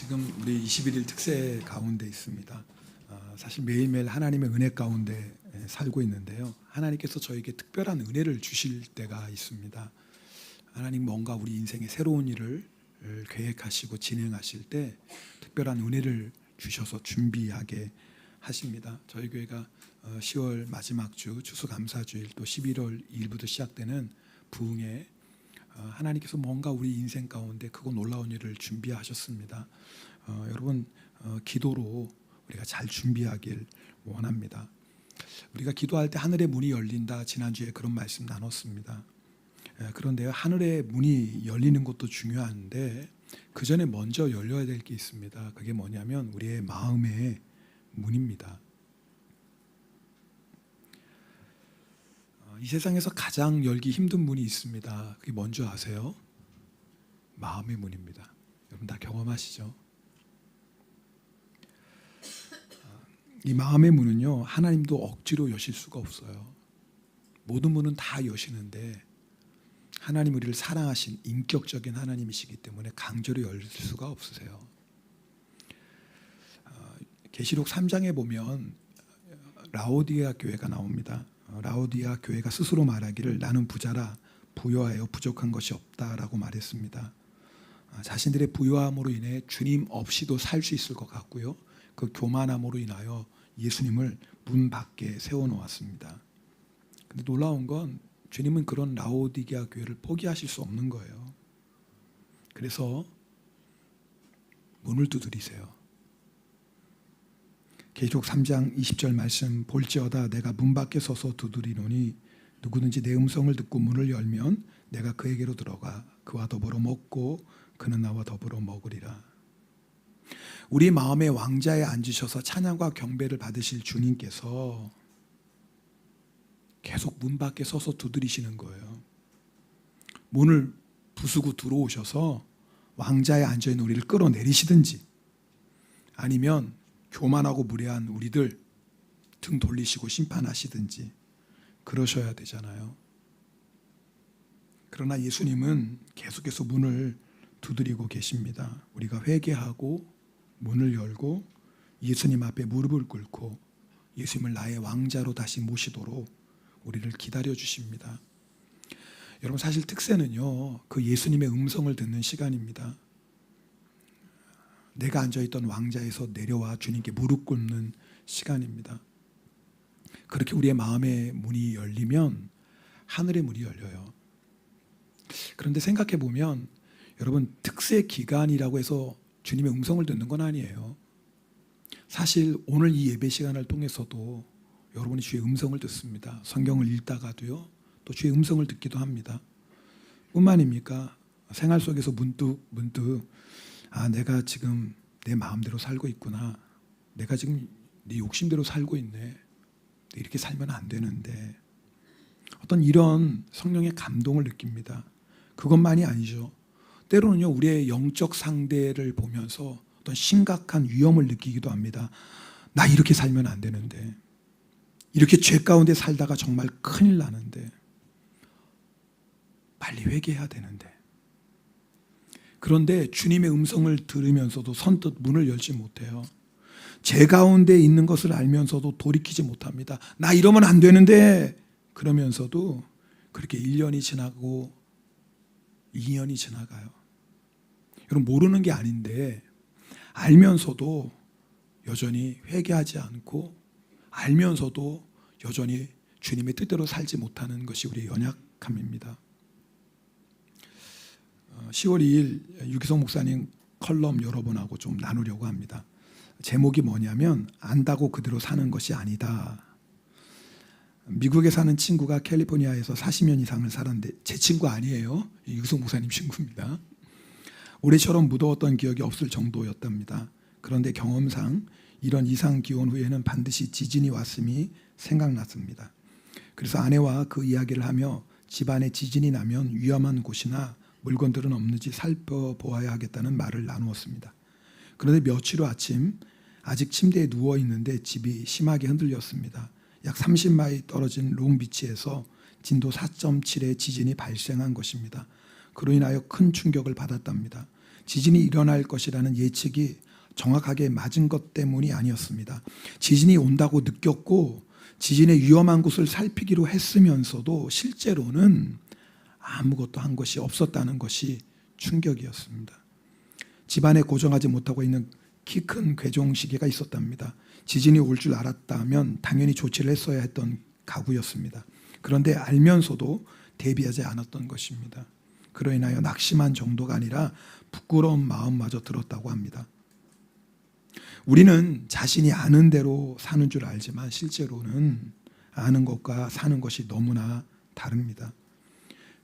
지금 우리 21일 특세 가운데 있습니다. 사실 매일매일 하나님의 은혜 가운데 살고 있는데요. 하나님께서 저에게 특별한 은혜를 주실 때가 있습니다. 하나님 뭔가 우리 인생에 새로운 일을 계획하시고 진행하실 때 특별한 은혜를 주셔서 준비하게 하십니다. 저희 교회가 10월 마지막 주 추수감사주일 또 11월 2일부터 시작되는 부흥회 하나님께서 뭔가 우리 인생 가운데 크고 놀라운 일을 준비하셨습니다. 여러분 기도로 우리가 잘 준비하길 원합니다. 우리가 기도할 때 하늘의 문이 열린다, 지난주에 그런 말씀 나눴습니다. 그런데요, 하늘의 문이 열리는 것도 중요한데 그 전에 먼저 열려야 될 게 있습니다. 그게 뭐냐면 우리의 마음의 문입니다. 이 세상에서 가장 열기 힘든 문이 있습니다. 그게 뭔지 아세요? 마음의 문입니다. 여러분 다 경험하시죠? 이 마음의 문은요, 하나님도 억지로 여실 수가 없어요. 모든 문은 다 여시는데 하나님 우리를 사랑하신 인격적인 하나님이시기 때문에 강제로 열 수가 없으세요. 계시록 3장에 보면 라오디게아 교회가 나옵니다. 라오디게아 교회가 스스로 말하기를 나는 부자라 부유하여 부족한 것이 없다라고 말했습니다. 자신들의 부유함으로 인해 주님 없이도 살 수 있을 것 같고요. 그 교만함으로 인하여 예수님을 문 밖에 세워놓았습니다. 근데 놀라운 건 주님은 그런 라오디게아 교회를 포기하실 수 없는 거예요. 그래서 문을 두드리세요. 계시록 3장 20절 말씀, 볼지어다 내가 문 밖에 서서 두드리노니 누구든지 내 음성을 듣고 문을 열면 내가 그에게로 들어가 그와 더불어 먹고 그는 나와 더불어 먹으리라. 우리 마음의 왕자에 앉으셔서 찬양과 경배를 받으실 주님께서 계속 문 밖에 서서 두드리시는 거예요. 문을 부수고 들어오셔서 왕자에 앉아있는 우리를 끌어내리시든지 아니면 교만하고 무례한 우리들 등 돌리시고 심판하시든지 그러셔야 되잖아요. 그러나 예수님은 계속해서 문을 두드리고 계십니다. 우리가 회개하고 문을 열고 예수님 앞에 무릎을 꿇고 예수님을 나의 왕자로 다시 모시도록 우리를 기다려 주십니다. 여러분 사실 특세는요, 그 예수님의 음성을 듣는 시간입니다. 내가 앉아있던 왕자에서 내려와 주님께 무릎 꿇는 시간입니다. 그렇게 우리의 마음의 문이 열리면 하늘의 문이 열려요. 그런데 생각해 보면 여러분 특세 기간이라고 해서 주님의 음성을 듣는 건 아니에요. 사실 오늘 이 예배 시간을 통해서도 여러분이 주의 음성을 듣습니다. 성경을 읽다가도요, 또 주의 음성을 듣기도 합니다. 뿐만입니까? 생활 속에서 문득 내가 지금 내 마음대로 살고 있구나. 내가 지금 내 욕심대로 살고 있네. 이렇게 살면 안 되는데. 어떤 이런 성령의 감동을 느낍니다. 그것만이 아니죠. 때로는요, 우리의 영적 상대를 보면서 어떤 심각한 위험을 느끼기도 합니다. 나 이렇게 살면 안 되는데. 이렇게 죄 가운데 살다가 정말 큰일 나는데. 빨리 회개해야 되는데. 그런데 주님의 음성을 들으면서도 선뜻 문을 열지 못해요. 제 가운데 있는 것을 알면서도 돌이키지 못합니다. 나 이러면 안 되는데 그러면서도 그렇게 1년이 지나고 2년이 지나가요. 여러분 모르는 게 아닌데 알면서도 여전히 회개하지 않고 알면서도 여전히 주님의 뜻대로 살지 못하는 것이 우리의 연약함입니다. 10월 2일 유기성 목사님 컬럼 여러분하고 좀 나누려고 합니다. 제목이 뭐냐면 안다고 그대로 사는 것이 아니다. 미국에 사는 친구가 캘리포니아에서 40년 이상을 살았는데 제 친구 아니에요. 유기성 목사님 친구입니다. 올해처럼 무더웠던 기억이 없을 정도였답니다. 그런데 경험상 이런 이상 기온 후에는 반드시 지진이 왔음이 생각났습니다. 그래서 아내와 그 이야기를 하며 집안에 지진이 나면 위험한 곳이나 물건들은 없는지 살펴보아야 하겠다는 말을 나누었습니다. 그런데 며칠 후 아침 아직 침대에 누워있는데 집이 심하게 흔들렸습니다. 약 30마일 떨어진 롱비치에서 진도 4.7의 지진이 발생한 것입니다. 그로 인하여 큰 충격을 받았답니다. 지진이 일어날 것이라는 예측이 정확하게 맞은 것 때문이 아니었습니다. 지진이 온다고 느꼈고 지진의 위험한 곳을 살피기로 했으면서도 실제로는 아무것도 한 것이 없었다는 것이 충격이었습니다. 집안에 고정하지 못하고 있는 키 큰 괴종시계가 있었답니다. 지진이 올 줄 알았다면 당연히 조치를 했어야 했던 가구였습니다. 그런데 알면서도 대비하지 않았던 것입니다. 그로 인하여 낙심한 정도가 아니라 부끄러운 마음마저 들었다고 합니다. 우리는 자신이 아는 대로 사는 줄 알지만 실제로는 아는 것과 사는 것이 너무나 다릅니다.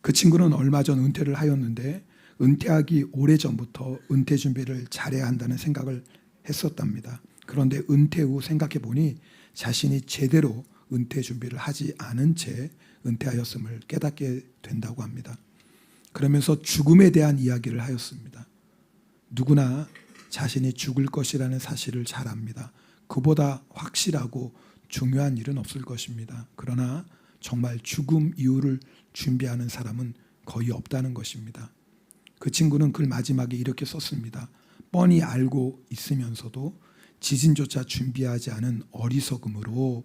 그 친구는 얼마 전 은퇴를 하였는데 은퇴하기 오래전부터 은퇴 준비를 잘해야 한다는 생각을 했었답니다. 그런데 은퇴 후 생각해 보니 자신이 제대로 은퇴 준비를 하지 않은 채 은퇴하였음을 깨닫게 된다고 합니다. 그러면서 죽음에 대한 이야기를 하였습니다. 누구나 자신이 죽을 것이라는 사실을 잘 압니다. 그보다 확실하고 중요한 일은 없을 것입니다. 그러나 정말 죽음 이후를 준비하는 사람은 거의 없다는 것입니다. 그 친구는 글 마지막에 이렇게 썼습니다. 뻔히 알고 있으면서도 지진조차 준비하지 않은 어리석음으로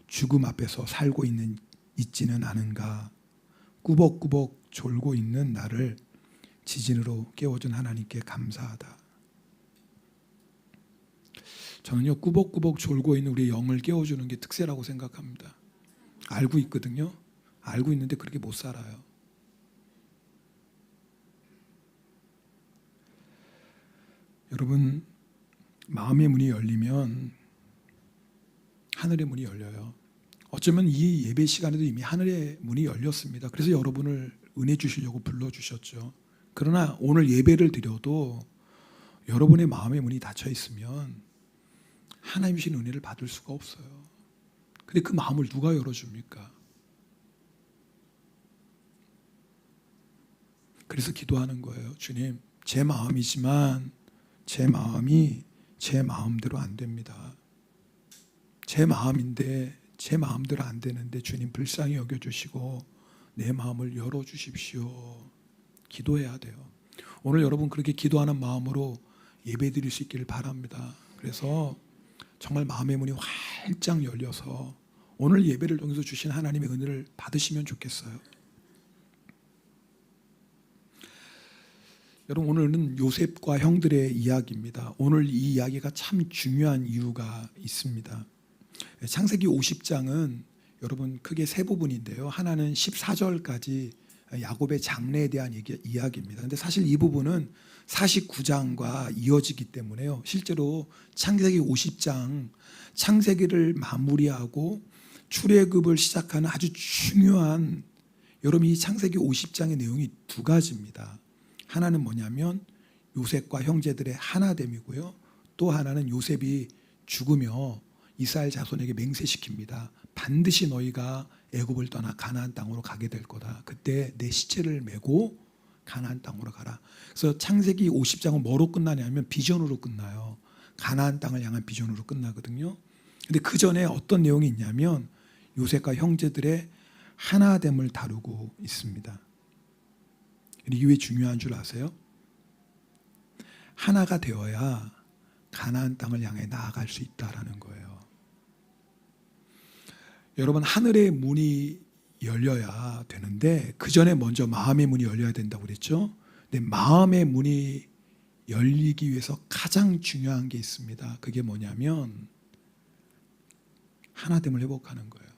죽음 앞에서 살고 있지는 않은가. 꾸벅꾸벅 졸고 있는 나를 지진으로 깨워준 하나님께 감사하다. 저는요, 꾸벅꾸벅 졸고 있는 우리의 영을 깨워주는 게 특세라고 생각합니다. 알고 있거든요. 알고 있는데 그렇게 못 살아요. 여러분, 마음의 문이 열리면 하늘의 문이 열려요. 어쩌면 이 예배 시간에도 이미 하늘의 문이 열렸습니다. 그래서 여러분을 은혜 주시려고 불러주셨죠. 그러나 오늘 예배를 드려도 여러분의 마음의 문이 닫혀 있으면 하나님 주신 은혜를 받을 수가 없어요. 근데 그 마음을 누가 열어줍니까? 그래서 기도하는 거예요. 주님, 제 마음이지만 제 마음이 제 마음대로 안 됩니다. 제 마음인데 제 마음대로 안 되는데 주님 불쌍히 여겨주시고 내 마음을 열어주십시오. 기도해야 돼요. 오늘 여러분 그렇게 기도하는 마음으로 예배드릴 수 있기를 바랍니다. 그래서 정말 마음의 문이 활짝 열려서 오늘 예배를 통해서 주신 하나님의 은혜를 받으시면 좋겠어요. 여러분, 오늘은 요셉과 형들의 이야기입니다. 오늘 이 이야기가 참 중요한 이유가 있습니다. 창세기 50장은 여러분 크게 세 부분인데요. 하나는 14절까지 야곱의 장래에 대한 이야기입니다. 그런데 사실 이 부분은 49장과 이어지기 때문에요. 실제로 창세기 50장, 창세기를 마무리하고 출애굽을 시작하는 아주 중요한, 여러분 이 창세기 50장의 내용이 두 가지입니다. 하나는 뭐냐면 요셉과 형제들의 하나됨이고요. 또 하나는 요셉이 죽으며 이스라엘 자손에게 맹세시킵니다. 반드시 너희가 애굽을 떠나 가나안 땅으로 가게 될 거다. 그때 내 시체를 메고 가나안 땅으로 가라. 그래서 창세기 50장은 뭐로 끝나냐면 비전으로 끝나요. 가나안 땅을 향한 비전으로 끝나거든요. 근데 그 전에 어떤 내용이 있냐면 요셉과 형제들의 하나됨을 다루고 있습니다. 이게 왜 중요한 줄 아세요? 하나가 되어야 가나안 땅을 향해 나아갈 수 있다라는 거예요. 여러분, 하늘의 문이 열려야 되는데 그 전에 먼저 마음의 문이 열려야 된다고 그랬죠? 근데 마음의 문이 열리기 위해서 가장 중요한 게 있습니다. 그게 뭐냐면 하나됨을 회복하는 거예요.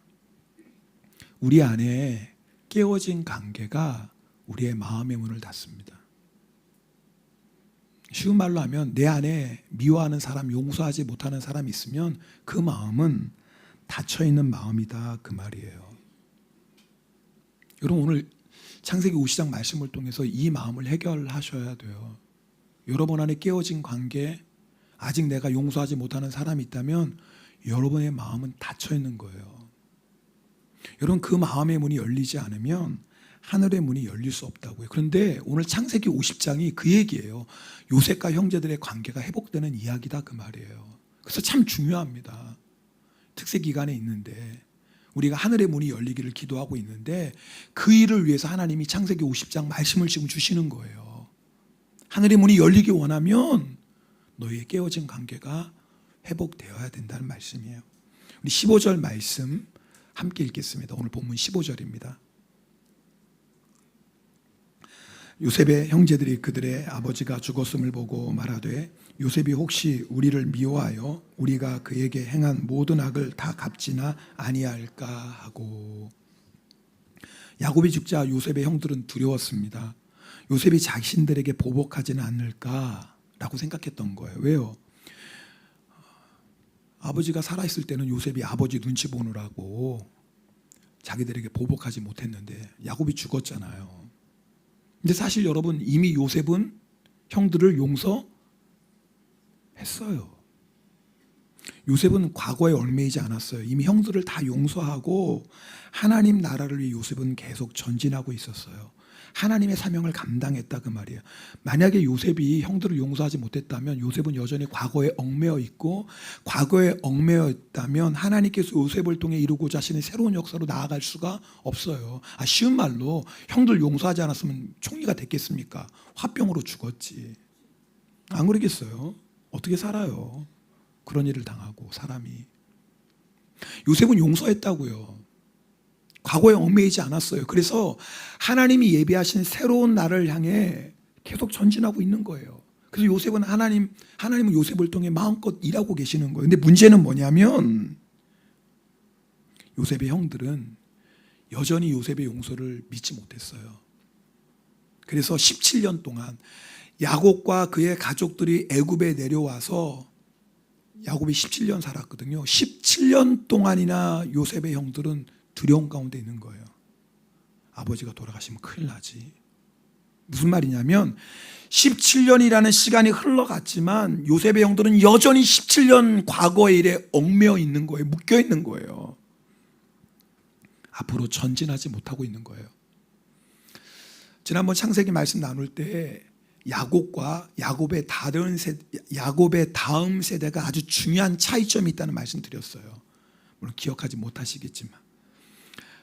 우리 안에 깨어진 관계가 우리의 마음의 문을 닫습니다. 쉬운 말로 하면 내 안에 미워하는 사람, 용서하지 못하는 사람이 있으면 그 마음은 닫혀있는 마음이다, 그 말이에요. 여러분, 오늘 창세기 50장 말씀을 통해서 이 마음을 해결하셔야 돼요. 여러분 안에 깨어진 관계, 아직 내가 용서하지 못하는 사람이 있다면 여러분의 마음은 닫혀있는 거예요. 여러분, 그 마음의 문이 열리지 않으면 하늘의 문이 열릴 수 없다고요. 그런데 오늘 창세기 50장이 그 얘기예요. 요셉과 형제들의 관계가 회복되는 이야기다, 그 말이에요. 그래서 참 중요합니다. 특세 기간에 있는데 우리가 하늘의 문이 열리기를 기도하고 있는데 그 일을 위해서 하나님이 창세기 50장 말씀을 지금 주시는 거예요. 하늘의 문이 열리기 원하면 너희의 깨어진 관계가 회복되어야 된다는 말씀이에요. 우리 15절 말씀 함께 읽겠습니다. 오늘 본문 15절입니다. 요셉의 형제들이 그들의 아버지가 죽었음을 보고 말하되 요셉이 혹시 우리를 미워하여 우리가 그에게 행한 모든 악을 다 갚지나 아니할까 하고. 야곱이 죽자 요셉의 형들은 두려웠습니다. 요셉이 자신들에게 보복하지는 않을까라고 생각했던 거예요. 왜요? 아버지가 살아있을 때는 요셉이 아버지 눈치 보느라고 자기들에게 보복하지 못했는데 야곱이 죽었잖아요. 근데 사실 여러분, 이미 요셉은 형들을 용서했어요. 요셉은 과거에 얽매이지 않았어요. 이미 형들을 다 용서하고 하나님 나라를 위해 요셉은 계속 전진하고 있었어요. 하나님의 사명을 감당했다 그 말이에요. 만약에 요셉이 형들을 용서하지 못했다면 요셉은 여전히 과거에 얽매여 있고, 과거에 얽매여 있다면 하나님께서 요셉을 통해 이루고자 하시는 새로운 역사로 나아갈 수가 없어요. 쉬운 말로 형들 용서하지 않았으면 총리가 됐겠습니까? 화병으로 죽었지. 안 그러겠어요? 어떻게 살아요? 그런 일을 당하고 사람이. 요셉은 용서했다고요. 과거에 얽매이지 않았어요. 그래서 하나님이 예비하신 새로운 날을 향해 계속 전진하고 있는 거예요. 그래서 요셉은 하나님은 요셉을 통해 마음껏 일하고 계시는 거예요. 근데 문제는 뭐냐면 요셉의 형들은 여전히 요셉의 용서를 믿지 못했어요. 그래서 17년 동안 야곱과 그의 가족들이 애굽에 내려와서 야곱이 17년 살았거든요. 17년 동안이나 요셉의 형들은 두려움 가운데 있는 거예요. 아버지가 돌아가시면 큰일 나지. 무슨 말이냐면 17년이라는 시간이 흘러갔지만 요셉의 형들은 여전히 17년 과거의 일에 얽매여 있는 거예요. 묶여 있는 거예요. 앞으로 전진하지 못하고 있는 거예요. 지난번 창세기 말씀 나눌 때 야곱과 야곱의 다음 세대가 아주 중요한 차이점이 있다는 말씀 드렸어요. 물론 기억하지 못하시겠지만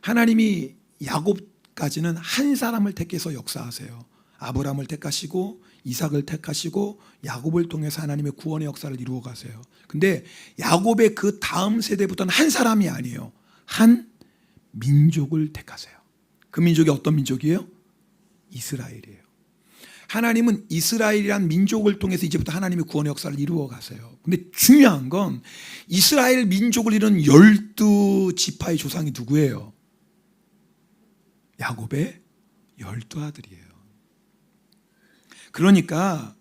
하나님이 야곱까지는 한 사람을 택해서 역사하세요. 아브라함을 택하시고 이삭을 택하시고 야곱을 통해서 하나님의 구원의 역사를 이루어 가세요. 근데 야곱의 그 다음 세대부터는 한 사람이 아니에요. 한 민족을 택하세요. 그 민족이 어떤 민족이에요? 이스라엘이에요. 하나님은 이스라엘이란 민족을 통해서 이제부터 하나님의 구원의 역사를 이루어 가세요. 근데 중요한 건 이스라엘 민족을 이룬 12지파의 조상이 누구예요? 야곱의 12아들이에요. 그러니까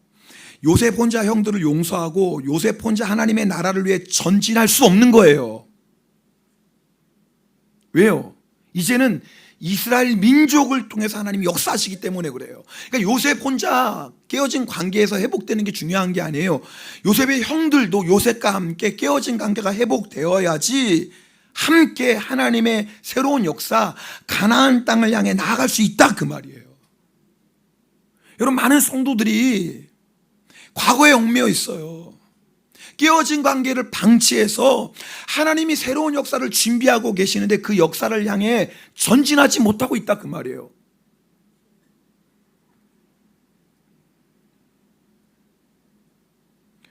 요셉 혼자 형들을 용서하고 요셉 혼자 하나님의 나라를 위해 전진할 수 없는 거예요. 왜요? 이제는 이스라엘 민족을 통해서 하나님이 역사하시기 때문에 그래요. 그러니까 요셉 혼자 깨어진 관계에서 회복되는 게 중요한 게 아니에요. 요셉의 형들도 요셉과 함께 깨어진 관계가 회복되어야지 함께 하나님의 새로운 역사, 가나안 땅을 향해 나아갈 수 있다 그 말이에요. 여러분, 많은 성도들이 과거에 얽매여 있어요. 깨어진 관계를 방치해서 하나님이 새로운 역사를 준비하고 계시는데 그 역사를 향해 전진하지 못하고 있다 그 말이에요.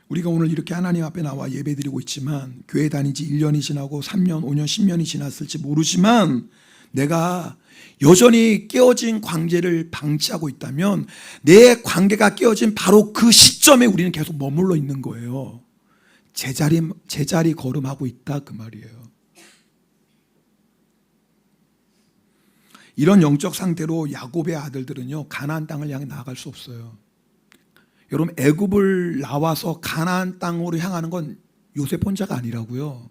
우리가 오늘 이렇게 하나님 앞에 나와 예배드리고 있지만 교회 다닌 지 1년이 지나고 3년, 5년, 10년이 지났을지 모르지만 내가 여전히 깨어진 관계를 방치하고 있다면 내 관계가 깨어진 바로 그 시점에 우리는 계속 머물러 있는 거예요. 제자리 걸음하고 있다 그 말이에요. 이런 영적 상태로 야곱의 아들들은요 가나안 땅을 향해 나아갈 수 없어요. 여러분, 애굽을 나와서 가나안 땅으로 향하는 건 요셉 혼자가 아니라고요.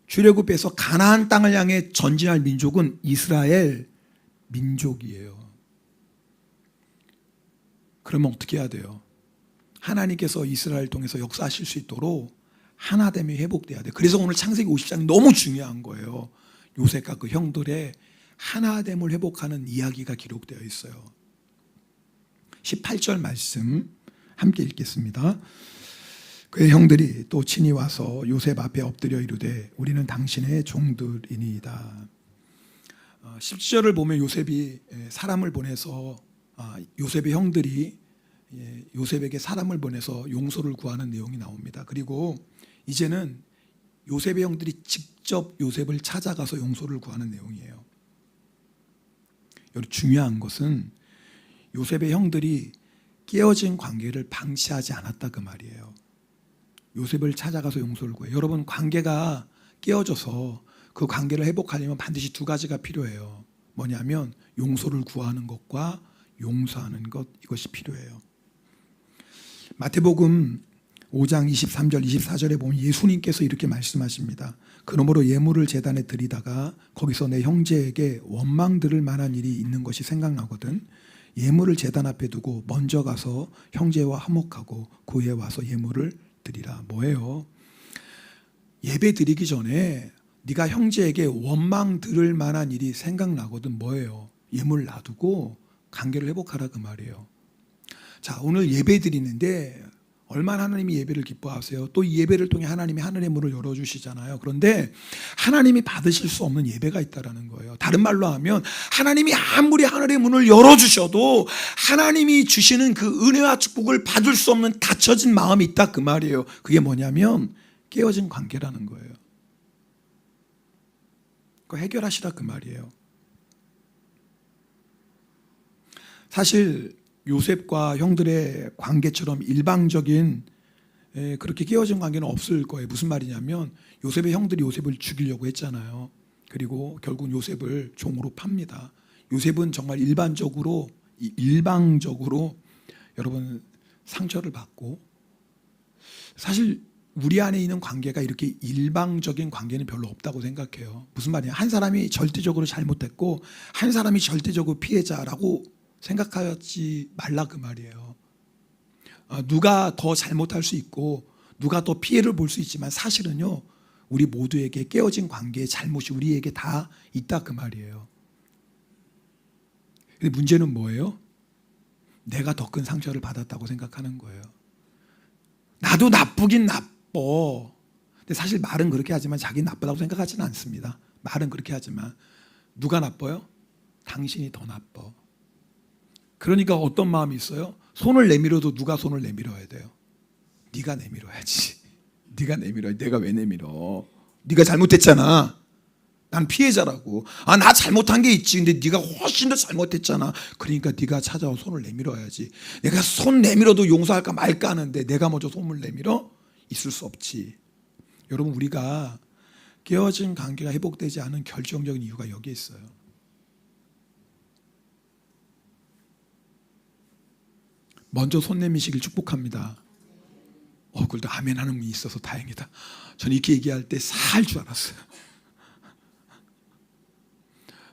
출애굽에서 가나안 땅을 향해 전진할 민족은 이스라엘 민족이에요. 그러면 어떻게 해야 돼요? 하나님께서 이스라엘을 통해서 역사하실 수 있도록 하나됨이 회복돼야 돼요. 그래서 오늘 창세기 50장이 너무 중요한 거예요. 요셉과 그 형들의 하나됨을 회복하는 이야기가 기록되어 있어요. 18절 말씀 함께 읽겠습니다. 그의 형들이 또 친히 와서 요셉 앞에 엎드려 이르되 우리는 당신의 종들이니이다. 17절을 보면 요셉이 사람을 보내서 요셉의 형들이 요셉에게 사람을 보내서 용서를 구하는 내용이 나옵니다. 그리고 이제는 요셉의 형들이 직접 요셉을 찾아가서 용서를 구하는 내용이에요. 여기 중요한 것은 요셉의 형들이 깨어진 관계를 방치하지 않았다 그 말이에요. 요셉을 찾아가서 용서를 구해요. 여러분, 관계가 깨어져서 그 관계를 회복하려면 반드시 두 가지가 필요해요. 뭐냐면 용서를 구하는 것과 용서하는 것, 이것이 필요해요. 마태복음 5장 23절 24절에 보면 예수님께서 이렇게 말씀하십니다. 그러므로 예물을 제단에 드리다가 거기서 내 형제에게 원망 들을 만한 일이 있는 것이 생각나거든 예물을 제단 앞에 두고 먼저 가서 형제와 화목하고 그 후에 와서 예물을 드리라. 뭐예요? 예배 드리기 전에 네가 형제에게 원망 들을 만한 일이 생각나거든. 뭐예요? 예물 놔두고 관계를 회복하라 그 말이에요. 자, 오늘 예배 드리는데 얼마나 하나님이 예배를 기뻐하세요. 또 이 예배를 통해 하나님이 하늘의 문을 열어주시잖아요. 그런데 하나님이 받으실 수 없는 예배가 있다는 거예요. 다른 말로 하면 하나님이 아무리 하늘의 문을 열어주셔도 하나님이 주시는 그 은혜와 축복을 받을 수 없는 닫혀진 마음이 있다 그 말이에요. 그게 뭐냐면 깨어진 관계라는 거예요. 그거 해결하시라 그 말이에요. 사실 요셉과 형들의 관계처럼 일방적인 그렇게 깨어진 관계는 없을 거예요. 무슨 말이냐면 요셉의 형들이 요셉을 죽이려고 했잖아요. 그리고 결국 요셉을 종으로 팝니다. 요셉은 정말 일방적으로 여러분 상처를 받고, 사실 우리 안에 있는 관계가 이렇게 일방적인 관계는 별로 없다고 생각해요. 무슨 말이냐, 한 사람이 절대적으로 잘못했고 한 사람이 절대적으로 피해자라고 생각하지 말라 그 말이에요. 누가 더 잘못할 수 있고 누가 더 피해를 볼 수 있지만 사실은요, 우리 모두에게 깨어진 관계의 잘못이 우리에게 다 있다 그 말이에요. 근데 문제는 뭐예요? 내가 더 큰 상처를 받았다고 생각하는 거예요. 나도 나쁘긴 나빠. 근데 사실 말은 그렇게 하지만 자기는 나쁘다고 생각하지는 않습니다. 말은 그렇게 하지만 누가 나빠요? 당신이 더 나빠. 그러니까 어떤 마음이 있어요? 손을 내밀어도 누가 손을 내밀어야 돼요? 네가 내밀어야지. 네가 내밀어야지. 내가 왜 내밀어? 네가 잘못했잖아. 난 피해자라고. 나 잘못한 게 있지. 근데 네가 훨씬 더 잘못했잖아. 그러니까 네가 찾아와 손을 내밀어야지. 내가 손 내밀어도 용서할까 말까 하는데 내가 먼저 손을 내밀어? 있을 수 없지. 여러분, 우리가 깨어진 관계가 회복되지 않은 결정적인 이유가 여기에 있어요. 먼저 손 내미시길 축복합니다. 그래도 아멘 하는 분이 있어서 다행이다. 저는 이렇게 얘기할 때 살 줄 알았어요.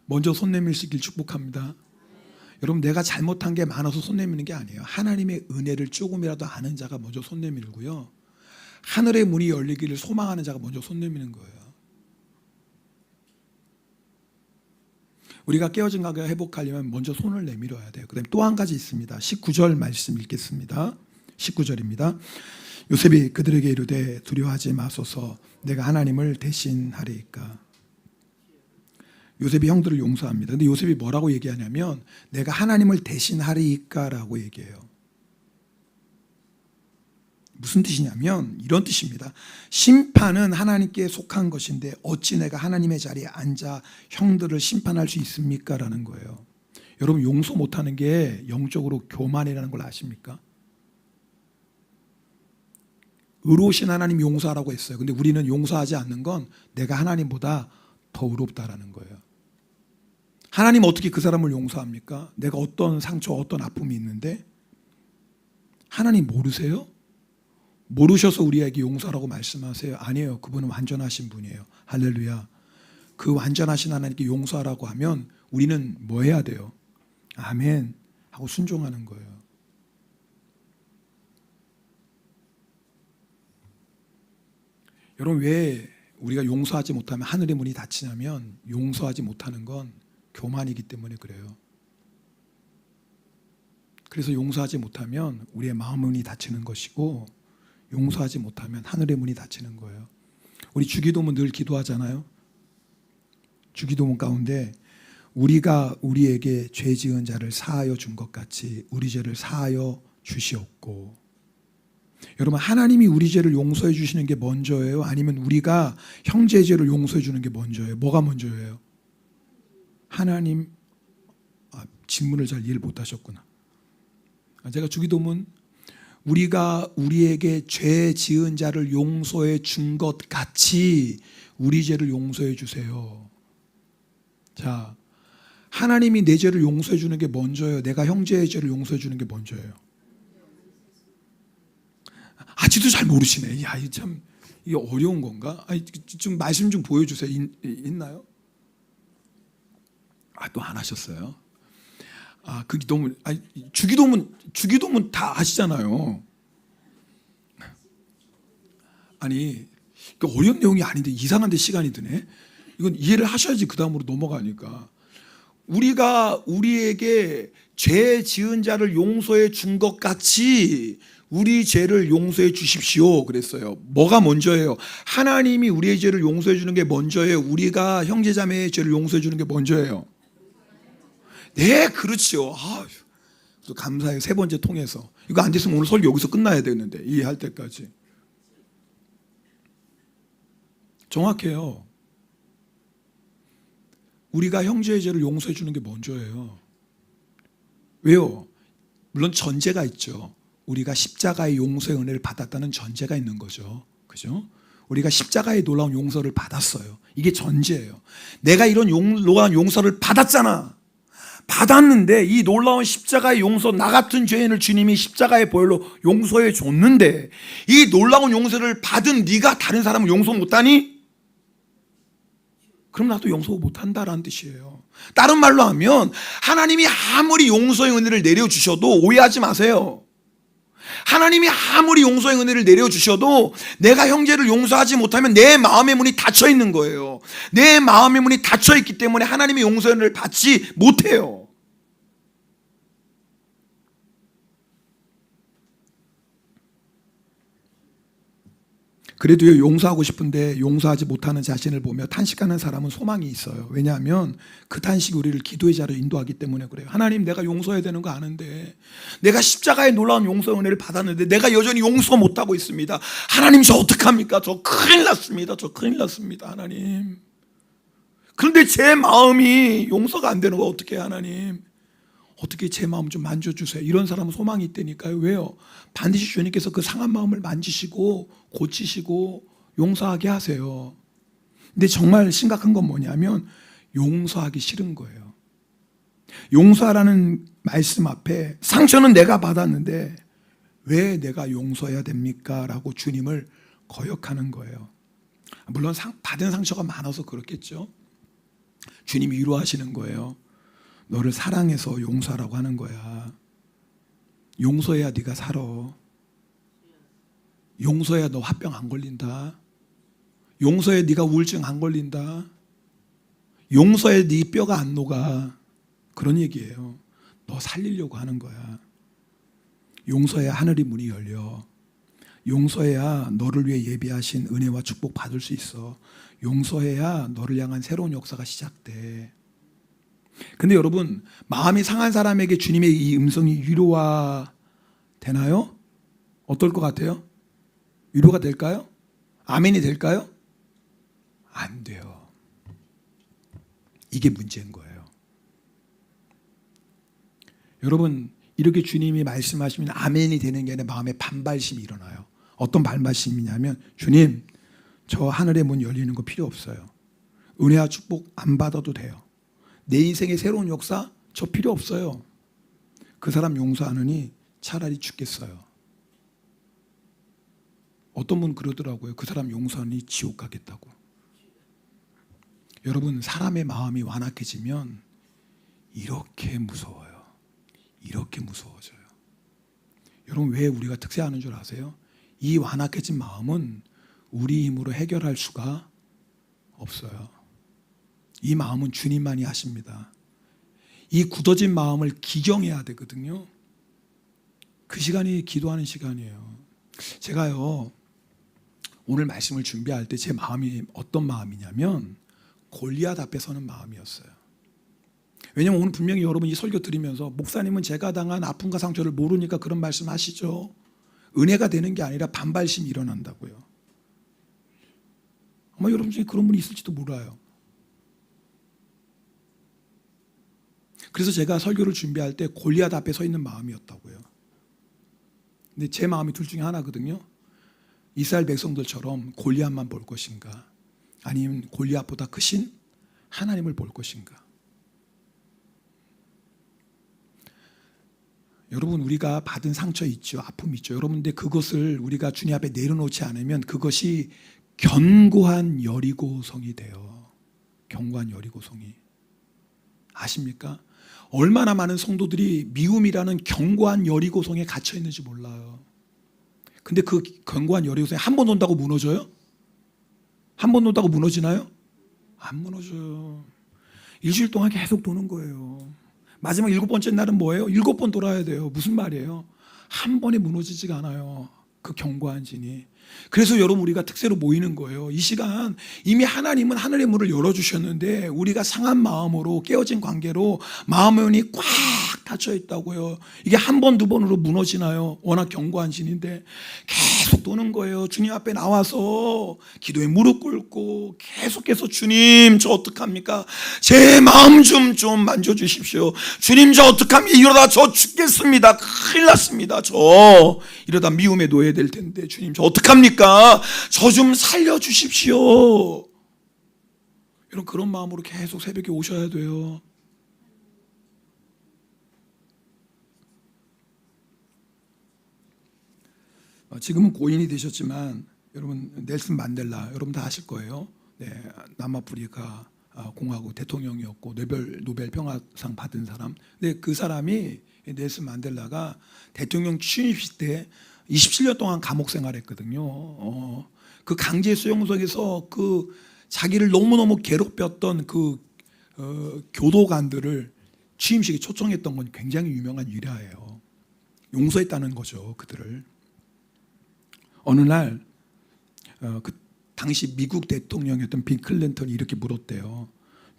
먼저 손 내미시길 축복합니다. 여러분, 내가 잘못한 게 많아서 손 내미는 게 아니에요. 하나님의 은혜를 조금이라도 아는 자가 먼저 손 내밀고요, 하늘의 문이 열리기를 소망하는 자가 먼저 손 내미는 거예요. 우리가 깨어진 관계가 회복하려면 먼저 손을 내밀어야 돼요. 그 다음에 또 한 가지 있습니다. 19절 말씀 읽겠습니다. 19절입니다. 요셉이 그들에게 이르되 두려워하지 마소서, 내가 하나님을 대신하리이까. 요셉이 형들을 용서합니다. 근데 요셉이 뭐라고 얘기하냐면 내가 하나님을 대신하리이까 라고 얘기해요. 무슨 뜻이냐면 이런 뜻입니다. 심판은 하나님께 속한 것인데 어찌 내가 하나님의 자리에 앉아 형들을 심판할 수 있습니까? 라는 거예요. 여러분, 용서 못하는 게 영적으로 교만이라는 걸 아십니까? 의로우신 하나님 용서하라고 했어요. 근데 우리는 용서하지 않는 건 내가 하나님보다 더 의롭다라는 거예요. 하나님 어떻게 그 사람을 용서합니까? 내가 어떤 상처, 어떤 아픔이 있는데 하나님 모르세요? 모르셔서 우리에게 용서라고 말씀하세요? 아니에요. 그분은 완전하신 분이에요. 할렐루야. 그 완전하신 하나님께 용서하라고 하면 우리는 뭐 해야 돼요? 아멘 하고 순종하는 거예요. 여러분, 왜 우리가 용서하지 못하면 하늘의 문이 닫히냐면 용서하지 못하는 건 교만이기 때문에 그래요. 그래서 용서하지 못하면 우리의 마음 문이 닫히는 것이고, 용서하지 못하면 하늘의 문이 닫히는 거예요. 우리 주기도문 늘 기도하잖아요. 주기도문 가운데 우리가 우리에게 죄 지은 자를 사하여 준 것 같이 우리 죄를 사하여 주시옵고. 여러분, 하나님이 우리 죄를 용서해 주시는 게 먼저예요? 아니면 우리가 형제의 죄를 용서해 주는 게 먼저예요? 뭐가 먼저예요? 하나님. 질문을 잘 이해를 못 하셨구나. 제가 주기도문, 우리가 우리에게 죄 지은 자를 용서해 준 것 같이 우리 죄를 용서해 주세요. 자, 하나님이 내 죄를 용서해 주는 게 먼저예요? 내가 형제의 죄를 용서해 주는 게 먼저예요? 아직도 잘 모르시네. 야, 참 이게 어려운 건가? 좀 말씀 좀 보여주세요. 있나요? 또 안 하셨어요? 그게 너무 주기도문 다 아시잖아요. 아니, 어려운 내용이 아닌데 이상한데 시간이 드네. 이건 이해를 하셔야지 그 다음으로 넘어가니까. 우리가 우리에게 죄 지은 자를 용서해 준 것 같이 우리 죄를 용서해 주십시오 그랬어요. 뭐가 먼저예요? 하나님이 우리의 죄를 용서해 주는 게 먼저예요? 우리가 형제자매의 죄를 용서해 주는 게 먼저예요? 네, 그렇죠. 감사해요. 세 번째 통해서. 이거 안 됐으면 오늘 설교 여기서 끝나야 되는데, 이해할 때까지. 정확해요. 우리가 형제의 죄를 용서해 주는 게 먼저예요. 왜요? 물론 전제가 있죠. 우리가 십자가의 용서의 은혜를 받았다는 전제가 있는 거죠. 그죠? 우리가 십자가의 놀라운 용서를 받았어요. 이게 전제예요. 내가 이런 놀라운 용서를 받았잖아. 받았는데 이 놀라운 십자가의 용서, 나 같은 죄인을 주님이 십자가의 보혈로 용서해 줬는데 이 놀라운 용서를 받은 네가 다른 사람을 용서 못하니? 그럼 나도 용서 못한다라는 뜻이에요. 다른 말로 하면 하나님이 아무리 용서의 은혜를 내려주셔도 오해하지 마세요. 하나님이 아무리 용서의 은혜를 내려주셔도 내가 형제를 용서하지 못하면 내 마음의 문이 닫혀 있는 거예요. 내 마음의 문이 닫혀 있기 때문에 하나님의 용서의 은혜를 받지 못해요. 그래도 용서하고 싶은데 용서하지 못하는 자신을 보며 탄식하는 사람은 소망이 있어요. 왜냐하면 그 탄식이 우리를 기도의 자로 인도하기 때문에 그래요. 하나님, 내가 용서해야 되는 거 아는데, 내가 십자가의 놀라운 용서 은혜를 받았는데 내가 여전히 용서 못하고 있습니다. 하나님, 저 어떡합니까? 저 큰일 났습니다. 저 큰일 났습니다. 하나님. 그런데 제 마음이 용서가 안 되는 거 어떻게 해요? 하나님, 어떻게 제 마음 좀 만져주세요. 이런 사람은 소망이 있다니까요. 왜요? 반드시 주님께서 그 상한 마음을 만지시고 고치시고 용서하게 하세요. 근데 정말 심각한 건 뭐냐면 용서하기 싫은 거예요. 용서하라는 말씀 앞에 상처는 내가 받았는데 왜 내가 용서해야 됩니까? 라고 주님을 거역하는 거예요. 물론 받은 상처가 많아서 그렇겠죠. 주님이 위로하시는 거예요. 너를 사랑해서 용서하라고 하는 거야. 용서해야 네가 살아. 용서해야 너 화병 안 걸린다. 용서해야 네가 우울증 안 걸린다. 용서해야 네 뼈가 안 녹아. 그런 얘기예요. 너 살리려고 하는 거야. 용서해야 하늘의 문이 열려. 용서해야 너를 위해 예비하신 은혜와 축복 받을 수 있어. 용서해야 너를 향한 새로운 역사가 시작돼. 근데 여러분, 마음이 상한 사람에게 주님의 이 음성이 위로가 되나요? 어떨 것 같아요? 위로가 될까요? 아멘이 될까요? 안 돼요. 이게 문제인 거예요. 여러분, 이렇게 주님이 말씀하시면 아멘이 되는 게 아니라 마음에 반발심이 일어나요. 어떤 반발심이냐면, 주님, 저 하늘의 문 열리는 거 필요 없어요. 은혜와 축복 안 받아도 돼요. 내 인생의 새로운 역사 저 필요 없어요. 그 사람 용서하느니 차라리 죽겠어요. 어떤 분 그러더라고요. 그 사람 용서하니 지옥 가겠다고. 여러분, 사람의 마음이 완악해지면 이렇게 무서워요. 이렇게 무서워져요. 여러분, 왜 우리가 특세하는 줄 아세요? 이 완악해진 마음은 우리 힘으로 해결할 수가 없어요. 이 마음은 주님만이 하십니다. 이 굳어진 마음을 기경해야 되거든요. 그 시간이 기도하는 시간이에요. 제가요, 오늘 말씀을 준비할 때 제 마음이 어떤 마음이냐면 골리앗 앞에 서는 마음이었어요. 왜냐면 오늘 분명히 여러분 이 설교 들으면서 목사님은 제가 당한 아픔과 상처를 모르니까 그런 말씀 하시죠. 은혜가 되는 게 아니라 반발심이 일어난다고요. 아마 여러분 중에 그런 분이 있을지도 몰라요. 그래서 제가 설교를 준비할 때 골리앗 앞에 서 있는 마음이었다고요. 근데 제 마음이 둘 중에 하나거든요. 이스라엘 백성들처럼 골리앗만 볼 것인가, 아니면 골리앗보다 크신 하나님을 볼 것인가. 여러분, 우리가 받은 상처 있죠, 아픔 있죠. 여러분, 근데 그것을 우리가 주님 앞에 내려놓지 않으면 그것이 견고한 여리고성이 돼요. 견고한 여리고성이. 아십니까? 얼마나 많은 성도들이 미움이라는 견고한 여리고성에 갇혀 있는지 몰라요. 근데 그 견고한 여리고성에 한 번 온다고 무너져요? 한 번 온다고 무너지나요? 안 무너져요. 일주일 동안 계속 도는 거예요. 마지막 7번째 날은 뭐예요? 7번 돌아야 돼요. 무슨 말이에요? 한 번에 무너지지가 않아요. 그 견고한 진이. 그래서 여러분, 우리가 특세로 모이는 거예요. 이 시간 이미 하나님은 하늘의 문을 열어주셨는데 우리가 상한 마음으로, 깨어진 관계로 마음의 문이 꽉 닫혀 있다고요. 이게 한 번, 두 번으로 무너지나요? 워낙 견고한 진인데 계속 도는 거예요. 주님 앞에 나와서 기도에 무릎 꿇고 계속해서 주님, 저 어떡합니까? 제 마음 좀 만져주십시오. 주님, 저 어떡합니까? 이러다 저 죽겠습니다. 큰일 났습니다. 저 이러다 미움에 놓여야 될 텐데 주님, 저 어떡합니까? 저 좀 살려주십시오. 여러분, 그런 마음으로 계속 새벽에 오셔야 돼요. 지금은 고인이 되셨지만 여러분, 넬슨 만델라 여러분 다 아실 거예요. 네, 남아프리카 공화국 대통령이었고 노벨 평화상 받은 사람. 근데 그 사람이, 넬슨 만델라가 대통령 취임식 때 27년 동안 감옥 생활했거든요. 그 강제 수용소에서 그 자기를 너무너무 괴롭혔던 그 교도관들을 취임식에 초청했던 건 굉장히 유명한 일화예요. 용서했다는 거죠, 그들을. 어느 날 그 당시 미국 대통령이었던 빌 클린턴이 이렇게 물었대요.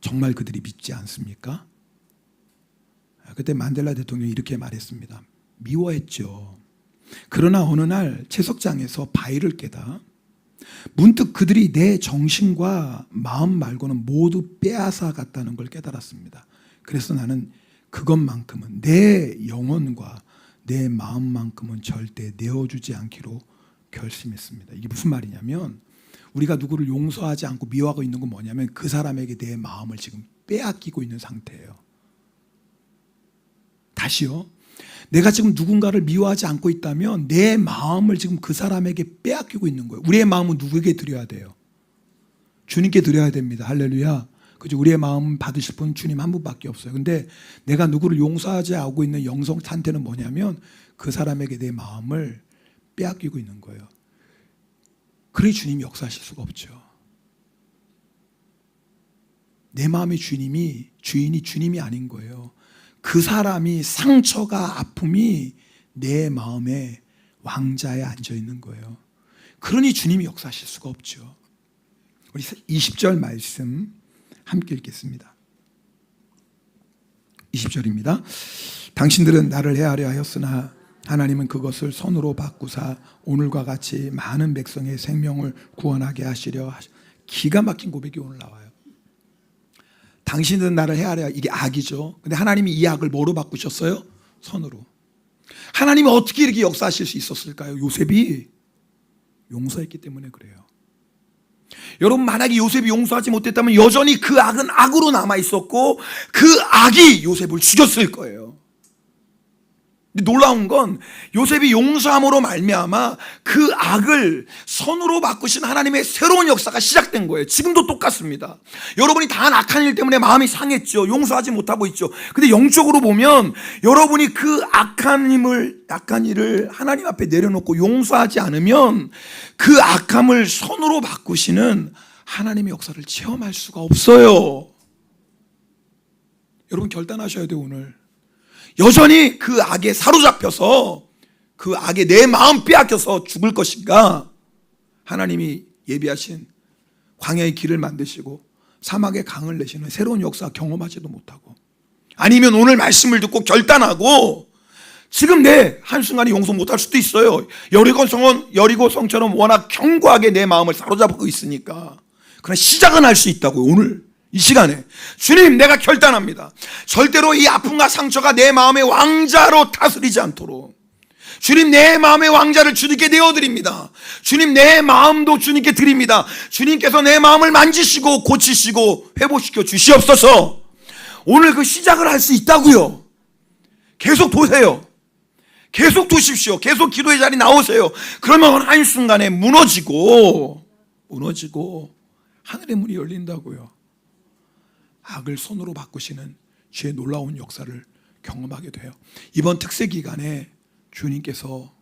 정말 그들이 믿지 않습니까? 그때 만델라 대통령이 이렇게 말했습니다. 미워했죠. 그러나 어느 날 채석장에서 바위를 깨다 문득 그들이 내 정신과 마음 말고는 모두 빼앗아 갔다는 걸 깨달았습니다. 그래서 나는 그것만큼은, 내 영혼과 내 마음만큼은 절대 내어주지 않기로 결심했습니다. 이게 무슨 말이냐면, 우리가 누구를 용서하지 않고 미워하고 있는 건 뭐냐면 그 사람에게 내 마음을 지금 빼앗기고 있는 상태예요. 다시요. 내가 지금 누군가를 미워하지 않고 있다면 내 마음을 지금 그 사람에게 빼앗기고 있는 거예요. 우리의 마음은 누구에게 드려야 돼요? 주님께 드려야 됩니다. 할렐루야. 그죠? 우리의 마음 받으실 분 주님 한 분밖에 없어요. 근데 내가 누구를 용서하지 않고 있는 영성 상태는 뭐냐면 그 사람에게 내 마음을 빼앗기고 있는 거예요. 그러니 주님이 역사하실 수가 없죠. 내 마음의 주인이 주님이 아닌 거예요. 그 사람이, 상처가, 아픔이 내 마음의 왕자에 앉아 있는 거예요. 그러니 주님이 역사하실 수가 없죠. 우리 20절 말씀 함께 읽겠습니다. 20절입니다. 당신들은 나를 헤아려 하였으나 하나님은 그것을 선으로 바꾸사 오늘과 같이 많은 백성의 생명을 구원하게 하시려. 기가 막힌 고백이 오늘 나와요. 당신은 나를 헤아려, 이게 악이죠. 근데 하나님이 이 악을 뭐로 바꾸셨어요? 선으로. 하나님이 어떻게 이렇게 역사하실 수 있었을까요? 요셉이 용서했기 때문에 그래요. 여러분, 만약에 요셉이 용서하지 못했다면 여전히 그 악은 악으로 남아있었고 그 악이 요셉을 죽였을 거예요. 근데 놀라운 건 요셉이 용서함으로 말미암아 그 악을 선으로 바꾸신 하나님의 새로운 역사가 시작된 거예요. 지금도 똑같습니다. 여러분이 당한 악한 일 때문에 마음이 상했죠. 용서하지 못하고 있죠. 근데 영적으로 보면 여러분이 그 악한 일을 하나님 앞에 내려놓고 용서하지 않으면 그 악함을 선으로 바꾸시는 하나님의 역사를 체험할 수가 없어요. 여러분, 결단하셔야 돼요. 오늘 여전히 그 악에 사로잡혀서 그 악에 내 마음 빼앗겨서 죽을 것인가, 하나님이 예비하신 광야의 길을 만드시고 사막의 강을 내시는 새로운 역사 경험하지도 못하고 아니면 오늘 말씀을 듣고 결단하고 지금 내 한순간에 용서 못할 수도 있어요. 여리고성처럼 워낙 견고하게 내 마음을 사로잡고 있으니까. 그러나 시작은 할 수 있다고요. 오늘 이 시간에 주님, 내가 결단합니다. 절대로 이 아픔과 상처가 내 마음의 왕자로 다스리지 않도록. 주님, 내 마음의 왕자를 주님께 내어드립니다. 주님, 내 마음도 주님께 드립니다. 주님께서 내 마음을 만지시고 고치시고 회복시켜 주시옵소서. 오늘 그 시작을 할 수 있다고요. 계속 도세요. 계속 두십시오. 계속 기도의 자리 나오세요. 그러면 한순간에 무너지고 하늘의 문이 열린다고요. 악을 손으로 바꾸시는 주의 놀라운 역사를 경험하게 돼요. 이번 특세 기간에 주님께서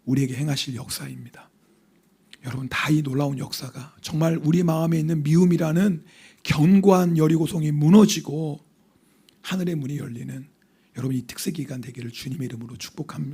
우리에게 행하실 역사입니다. 여러분, 다 이 놀라운 역사가 정말 우리 마음에 있는 미움이라는 견고한 여리고성이 무너지고 하늘의 문이 열리는 여러분 이 특세 기간 되기를 주님의 이름으로 축복합니다.